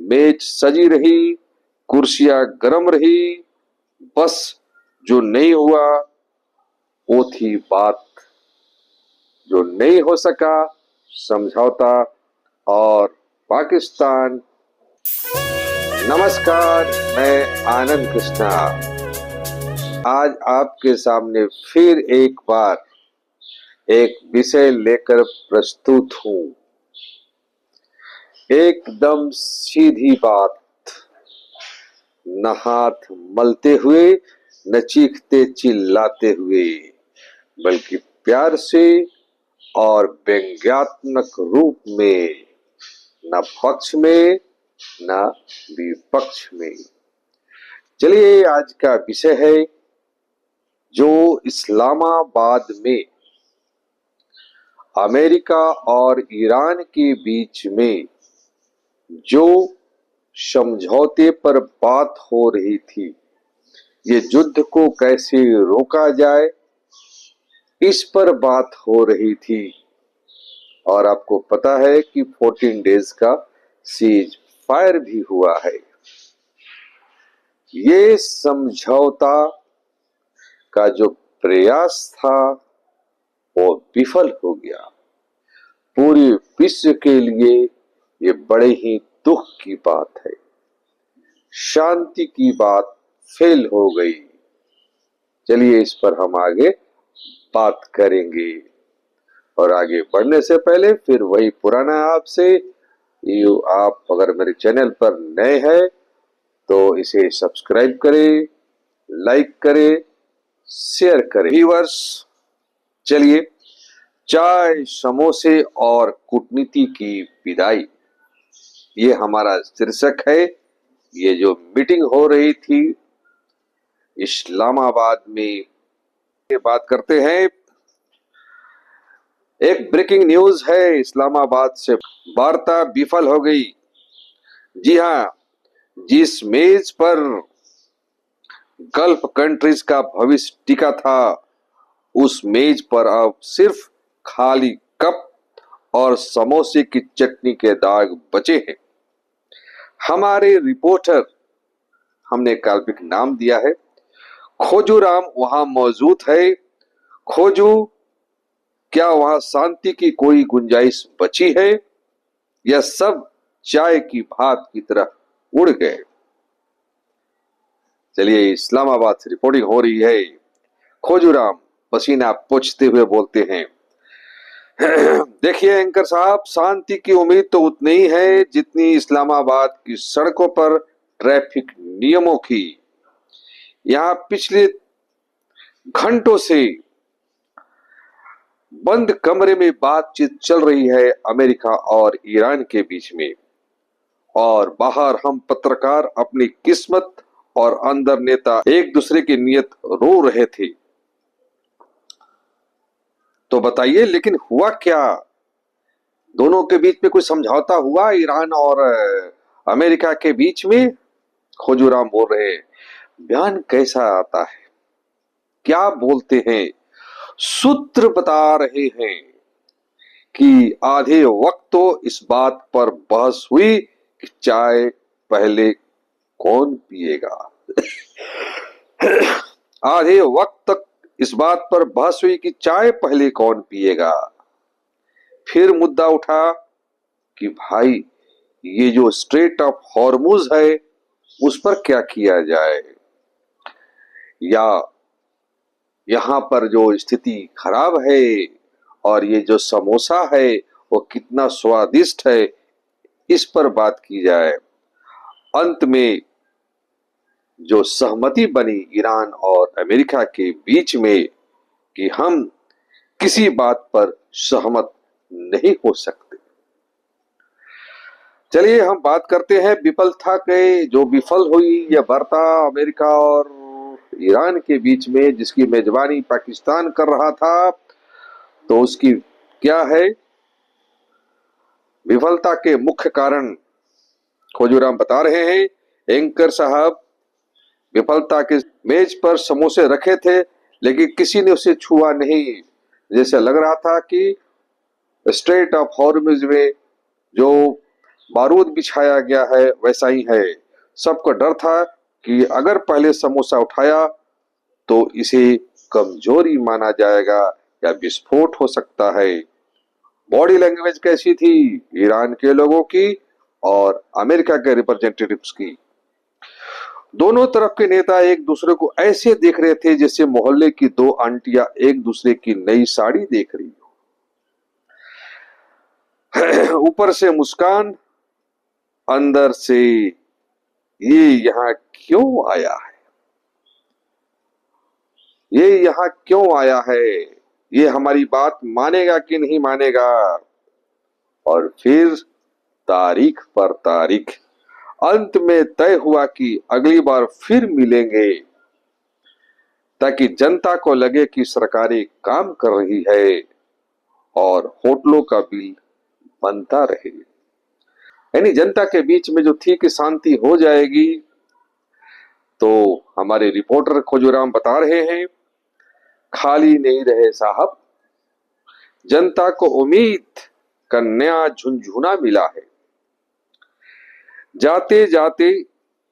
मेज सजी रही, कुर्सियां गरम रही, बस जो नहीं हुआ वो थी बात। जो नहीं हो सका समझौता और पाकिस्तान। नमस्कार, मैं आनंद कृष्णा आज आपके सामने फिर एक बार एक विषय लेकर प्रस्तुत हूं। एकदम सीधी बात, न हाथ मलते हुए न चीखते चिल्लाते हुए, बल्कि प्यार से और व्यंग्यात्मक रूप में, न पक्ष में न विपक्ष में। चलिए, आज का विषय है जो इस्लामाबाद में अमेरिका और ईरान के बीच में जो समझौते पर बात हो रही थी, ये युद्ध को कैसे रोका जाए, इस पर बात हो रही थी। और आपको पता है कि 14 डेज का सीज फायर भी हुआ है। ये समझौता का जो प्रयास था वो विफल हो गया। पूरे विश्व के लिए ये बड़े ही दुख की बात है। शांति की बात फेल हो गई। चलिए, इस पर हम आगे बात करेंगे। और आगे बढ़ने से पहले फिर वही पुराना आपसे, आप अगर मेरे चैनल पर नए हैं तो इसे सब्सक्राइब करें, लाइक करें, शेयर करें। व्यूअर्स, चलिए, चाय, समोसे और कूटनीति की विदाई, ये हमारा शीर्षक है। ये जो मीटिंग हो रही थी इस्लामाबाद में, ये बात करते हैं। एक ब्रेकिंग न्यूज है, इस्लामाबाद से वार्ता विफल हो गई। जी हाँ, जिस मेज पर गल्फ कंट्रीज का भविष्य टिका था, उस मेज पर अब सिर्फ खाली कप और समोसे की चटनी के दाग बचे हैं। हमारे रिपोर्टर, हमने काल्पनिक नाम दिया है, खोजूराम, वहां मौजूद है। खोजू, क्या वहां शांति की कोई गुंजाइश बची है या सब चाय की भात की तरह उड़ गए? चलिए, इस्लामाबाद से रिपोर्टिंग हो रही है। खोजूराम पसीना पोंछते हुए बोलते हैं, देखिए एंकर साहब, शांति की उम्मीद तो उतनी ही है जितनी इस्लामाबाद की सड़कों पर ट्रैफिक नियमों की। यहाँ पिछले घंटों से बंद कमरे में बातचीत चल रही है अमेरिका और ईरान के बीच में, और बाहर हम पत्रकार अपनी किस्मत और अंदर नेता एक दूसरे की नियत रो रहे थे। तो बताइए, लेकिन हुआ क्या? दोनों के बीच में कोई समझौता हुआ, ईरान और अमेरिका के बीच में? खोजूराम बोल रहे हैं, बयान कैसा आता है, क्या बोलते हैं? सूत्र बता रहे हैं कि आधे वक्त तो इस बात पर बहस हुई कि चाय पहले कौन पिएगा। आधे वक्त तक इस बात पर बहस हुई कि चाय पहले कौन पिएगा। फिर मुद्दा उठा कि भाई, ये जो स्ट्रेट ऑफ हॉर्मुज है उस पर क्या किया जाए, या यहां पर जो स्थिति खराब है और ये जो समोसा है वो कितना स्वादिष्ट है, इस पर बात की जाए। अंत में जो सहमति बनी ईरान और अमेरिका के बीच में कि हम किसी बात पर सहमत नहीं हो सकते। चलिए, हम बात करते हैं विफलता के। जो विफल हुई यह वार्ता अमेरिका और ईरान के बीच में, जिसकी मेजबानी पाकिस्तान कर रहा था, तो उसकी क्या है विफलता के मुख्य कारण? खोजूराम बता रहे हैं, एंकर साहब, विफलता के मेज पर समोसे रखे थे लेकिन किसी ने उसे छुआ नहीं। जैसे लग रहा था कि स्ट्रेट ऑफ हॉर्मुज में जो बारूद बिछाया गया है वैसा ही है। सबको डर था कि अगर पहले समोसा उठाया तो इसे कमजोरी माना जाएगा या विस्फोट हो सकता है। बॉडी लैंग्वेज कैसी थी ईरान के लोगों की और अमेरिका के रिप्रेजेंटेटिव्स की। दोनों तरफ के नेता एक दूसरे को ऐसे देख रहे थे जैसे मोहल्ले की दो आंटियां एक दूसरे की नई साड़ी देख रही हो। ऊपर से मुस्कान, अंदर से ये यहाँ क्यों आया है, ये यहाँ क्यों आया है, ये हमारी बात मानेगा कि नहीं मानेगा। और फिर तारीख पर तारीख, अंत में तय हुआ कि अगली बार फिर मिलेंगे ताकि जनता को लगे कि सरकारें काम कर रही है और होटलों का बिल बनता रहे। यानी जनता के बीच में जो थी कि शांति हो जाएगी। तो हमारे रिपोर्टर खोजूराम बता रहे हैं, खाली नहीं रहे साहब, जनता को उम्मीद का नया झुनझुना मिला है। जाते जाते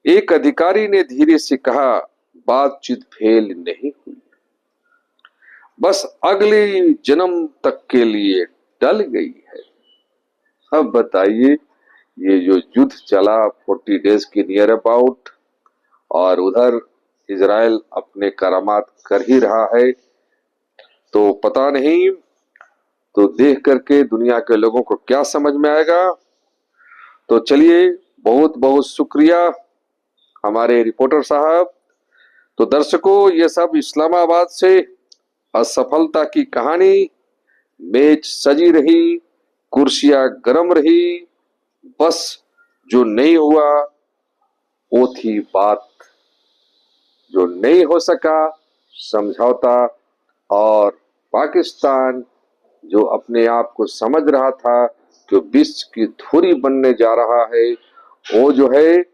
एक अधिकारी ने धीरे से कहा, बातचीत फेल नहीं हुई, बस अगले जन्म तक के लिए टल गई है। अब बताइए, ये जो युद्ध चला 40 डेज के नियर अबाउट, और उधर इजराइल अपने करामात कर ही रहा है, तो पता नहीं तो देख करके दुनिया के लोगों को क्या समझ में आएगा। तो चलिए, बहुत बहुत शुक्रिया हमारे रिपोर्टर साहब। तो दर्शकों, ये सब इस्लामाबाद से असफलता की कहानी। मेज सजी रही, कुर्सियां गर्म रही, बस जो नहीं हुआ वो थी बात, जो नहीं हो सका समझौता। और पाकिस्तान जो अपने आप को समझ रहा था कि विश्व की धुरी बनने जा रहा है, वो जो है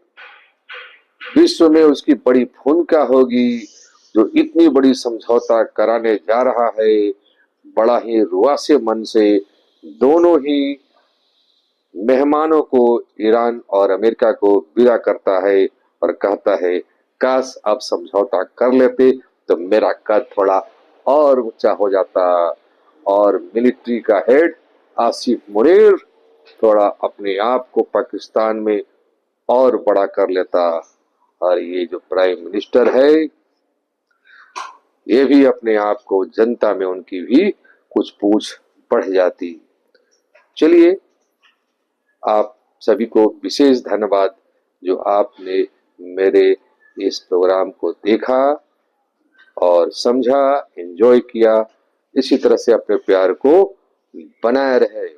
विश्व में उसकी बड़ी भूमिका होगी, जो इतनी बड़ी समझौता कराने जा रहा है, बड़ा ही रुआसे मन से दोनों ही मेहमानों को, ईरान और अमेरिका को विदा करता है और कहता है, काश आप समझौता कर लेते तो मेरा कद थोड़ा और ऊंचा हो जाता और मिलिट्री का हेड आसिफ मुनीर थोड़ा अपने आप को पाकिस्तान में और बड़ा कर लेता, और ये जो प्राइम मिनिस्टर है ये भी अपने आप को, जनता में उनकी भी कुछ पूछ बढ़ जाती। चलिए, आप सभी को विशेष धन्यवाद जो आपने मेरे इस प्रोग्राम को देखा और समझा, एंजॉय किया। इसी तरह से अपने प्यार को बनाए रहे।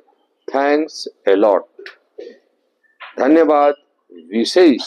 थैंक्स ए लॉट, धन्यवाद विशेष।